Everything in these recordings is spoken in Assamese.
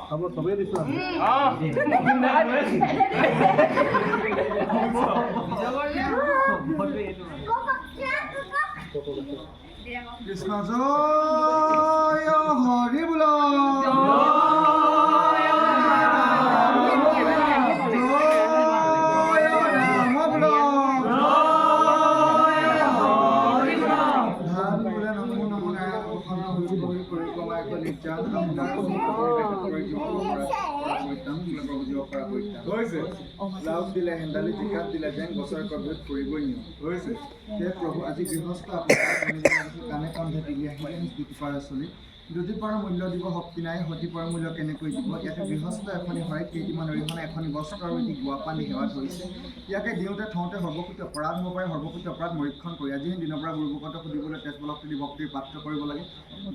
Kamu sampai di sana. Krishna Jaya Hari Bola. লাভ দিলে হেন্দালি জিকাত দিলে যেন বছৰ কবিত কৰিবই নিয়ম হৈছে হে প্ৰভু আজি গৃহস্থ কাণে কান্ধে দিলি আহিলে স্থিতি পাৰ চলি যদি পাৰ মূল্য দিব শক্তি নাই সতি পাৰ মূল্য কেনেকৈ দিব ইয়াতে গৃহস্থ এখনি হয় কেইটিমান অৰিহণা এখনি বস্ত্ৰ আৰু এটি গুৱা পানী সেৱা ধৰিছে ইয়াকে দিওঁতে থওঁতে সৰ্বকৃত অপৰাধ হ'ব পাৰে সৰ্বকৃত অপৰাধ মৰীক্ষণ কৰি আজি দিনৰ পৰা গুৰুভকত সুধিবলৈ তেজবলক তুলি ভক্তিৰ পাত্ৰ কৰিব লাগে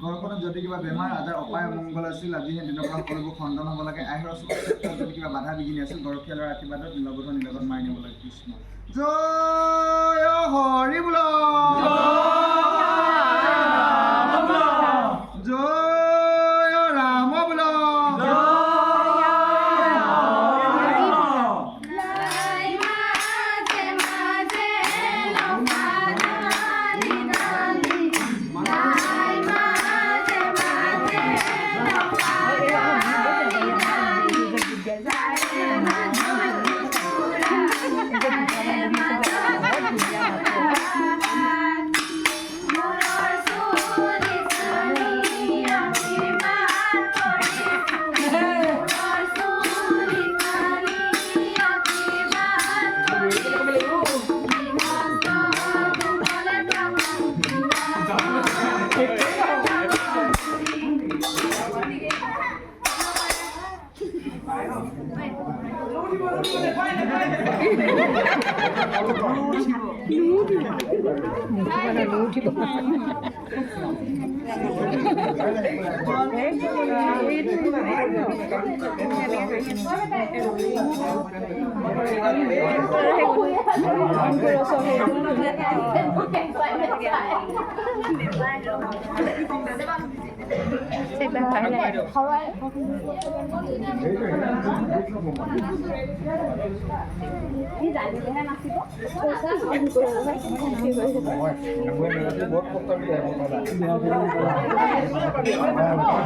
ঘৰখনত যদি কিবা বেমাৰ আজাৰ অপায় মংগল আছিল আজি দিনৰ পৰা সকলোবোৰ খণ্ডন হ'ব লাগে আইহৰ ক্ষেত্ৰত যদি কিবা বাধা বিঘিনি আছিল গৰখীয়ালৰ আশীৰ্বাদত নীলগত নীলগত মাৰি নিব লাগে কৃষ্ণ জয় হৰি বোল জয় ৰাম বোল